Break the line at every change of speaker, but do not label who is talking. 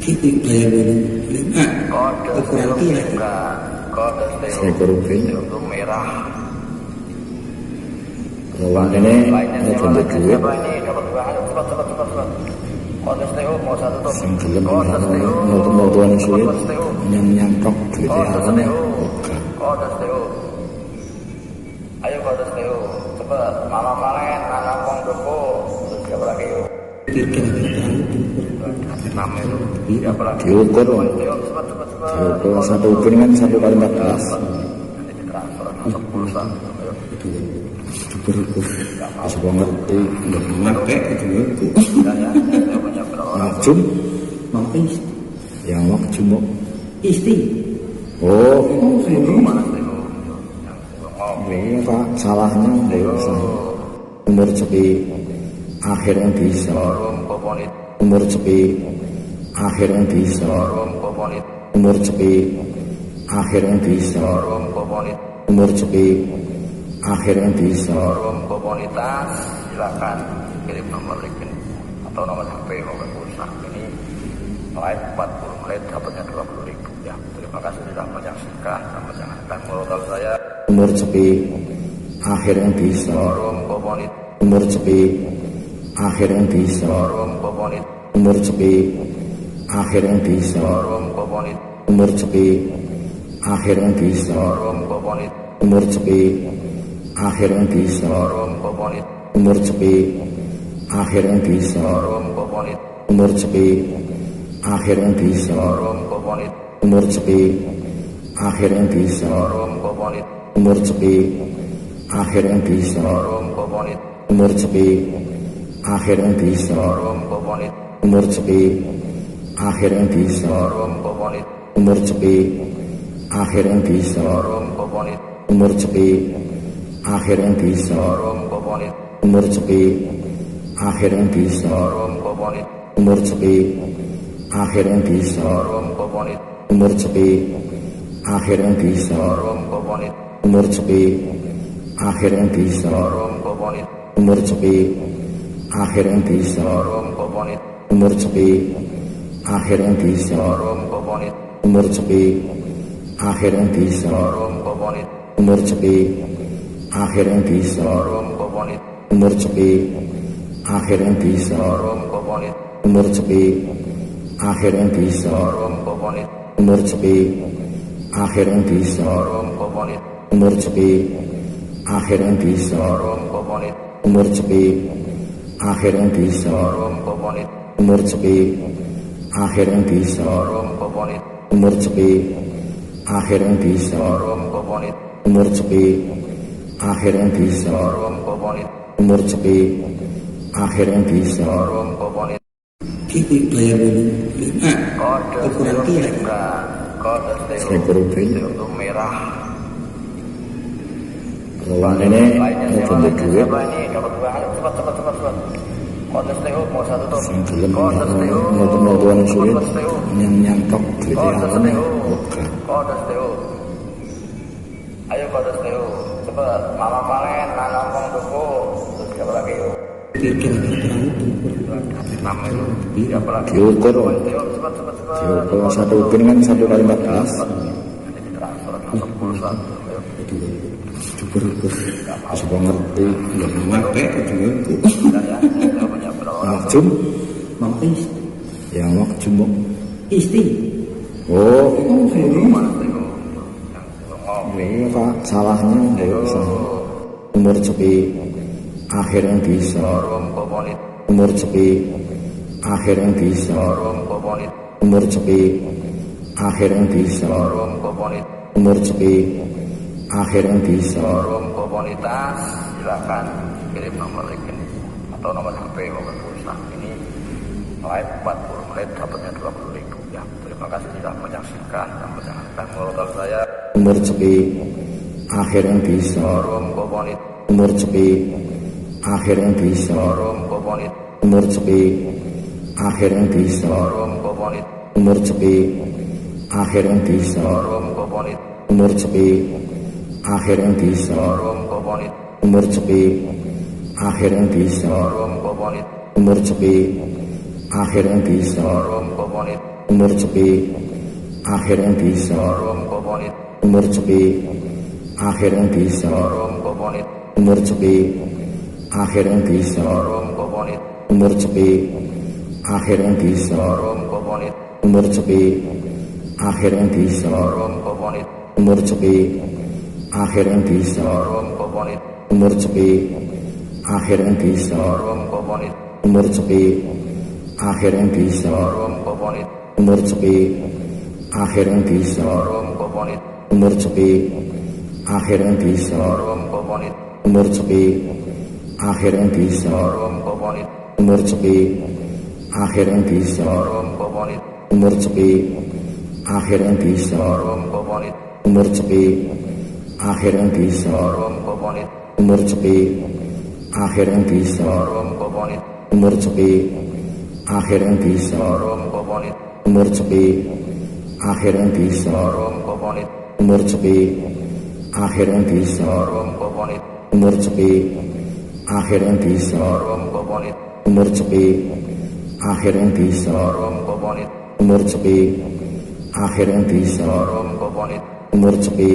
Kita bayar dulu 5 ukuran kira
seekor ubin
untuk merah.
lawan ini ada duit sing gelem mau-mau sulit nyamtok duit awane oke.
Ayo kodes Teo, cepet malam malam anak wong doko terus siapa lagi yuk? Siapa lagi?
Diukur
Cepet.
diukur satu ubin kan 1 kali 14
Nanti ditransfer masuk pulsa.
berukur
bisa ngerti
ngape itu
Ya, punya berapa?
makjum
mampir
yang makjum
istri
oh
Mana Teo?
ini pak salahnya umur sepi akhirnya bisa
Forum komunitas,
umur sepi akhirnya bisa
forum komunitas,
umur sepi akhirnya bisa
forum komunitas,
umur sepi akhirnya bisa
forum komunitas. Silakan kirim nomor rekening atau nomor HP nomor pulsa. Ini live 40 menit dapatnya 20.000 ya. Terima kasih sudah menyaksikan. Sama jangan lupa follow saya.
umur sepi akhirnya bisa
Forum komunitas,
umur sepi akhirnya bisa
forum komunitas,
umur sepi akhirnya bisa
forum komunitas,
umur sepi akhirnya bisa
forum komunitas,
umur sepi akhirnya bisa
forum komunitas,
umur sepi akhirnya bisa
forum komunitas,
umur sepi akhirnya bisa
forum komunitas,
umur sepi akhirnya bisa
forum komunitas,
umur sepi akhirnya bisa
forum komunitas,
umur sepi akhirnya bisa
forum komunitas,
umur sepi akhirnya bisa
forum komunitas,
umur sepi akhirnya bisa
forum komunitas,
umur sepi akhirnya bisa
forum komunitas,
umur sepi akhirnya bisa
forum komunitas,
umur sepi akhirnya bisa
forum komunitas,
umur sepi akhirnya bisa
forum komunitas,
umur sepi akhirnya bisa
forum komunitas,
umur sepi akhirnya bisa
forum komunitas,
umur sepi akhirnya bisa
forum komunitas,
umur sepi akhirnya bisa
forum komunitas,
umur sepi akhirnya bisa
forum komunitas,
umur sepi akhirnya bisa
forum komunitas,
umur sepi akhirnya bisa
forum komunitas,
umur sepi akhirnya bisa
forum komunitas,
umur sepi akhirnya bisa
forum komunitas,
umur sepi akhirnya bisa
forum komunitas,
umur sepi akhirnya bisa
forum komunitas,
umur sepi akhirnya bisa
forum komunitas,
umur sepi akhirnya bisa
forum komunitas,
umur sepi akhirnya bisa
forum komunitas.
kita bayar dulu 5
Kode
ukuran kira
kode
seekor ubin
untuk merah.
lawan ini ada duit
Siapa ini? Dapat dua. Ayo cepat. Kode Teo mau satu tuh.
sing gelem
Kode Teo.
mau-mau sulit
Kode Teo.
nyamtok duit awane oke.
Kode Teo. Ayo kode Teo. Cepat malam malam anak wong doko terus siapa lagi yuk?
kira-kira
Enam itu. Siapa lagi?
diukur
Teo cepat.
diukur satu ubin kan 1 kali 14
Nanti ditransfer masuk pulsa. Ayo.
berukur
bisa ngerti
ngape itu
Ya, punya berapa?
makjum
mampir
yang makjum
istri
oh
Mana Teo?
ini pak salahnya umur sepi akhirnya bisa
Forum komunitas,
umur sepi akhirnya bisa
forum komunitas,
umur sepi akhirnya bisa
forum komunitas,
umur sepi akhirnya bisa
forum komunitas. Silakan kirim nomor rekening atau nomor HP nomor pulsa. Ini live 40 menit dapatnya 20.000 ya. Terima kasih sudah menyaksikan. Sama jangan lupa follow saya.
umur sepi akhirnya bisa
Forum komunitas,
umur sepi akhirnya bisa
forum komunitas,
umur sepi akhirnya bisa
forum komunitas,
umur sepi akhirnya bisa
forum komunitas,
umur sepi akhirnya bisa
forum komunitas,
umur sepi akhirnya bisa
forum komunitas,
umur sepi akhir yang bisa,
forum komunitas,
umur sepi, akhir yang bisa,
forum komunitas,
umur sepi, akhir yang bisa,
forum komunitas,
umur sepi, akhir yang bisa,
forum komunitas,
umur sepi, akhir yang bisa,
forum komunitas,
umur sepi, akhir yang bisa,
forum komunitas,
umur sepi, akhir yang bisa,
forum komunitas,
umur sepi, akhir yang bisa,
forum komunitas,
umur sepi, akhir yang bisa,
forum komunitas,
umur sepi, akhir yang bisa,
forum komunitas,
umur sepi, akhir yang bisa,
forum komunitas,
umur sepi, akhir yang bisa,
forum komunitas,
umur sepi, akhir yang bisa,
forum komunitas,
umur sepi, akhir yang bisa,
forum komunitas,
umur sepi, akhir yang bisa,
forum komunitas,
umur sepi, akhir yang bisa,
forum komunitas,
umur sepi, akhir yang bisa,
forum komunitas,
umur sepi, akhir yang bisa,
forum komunitas,
umur sepi, akhir yang bisa,
forum komunitas,
umur sepi, akhir yang bisa,
forum komunitas,
umur sepi, akhir yang bisa,
forum komunitas,
umur sepi, akhir yang bisa,
forum komunitas,
umur sepi,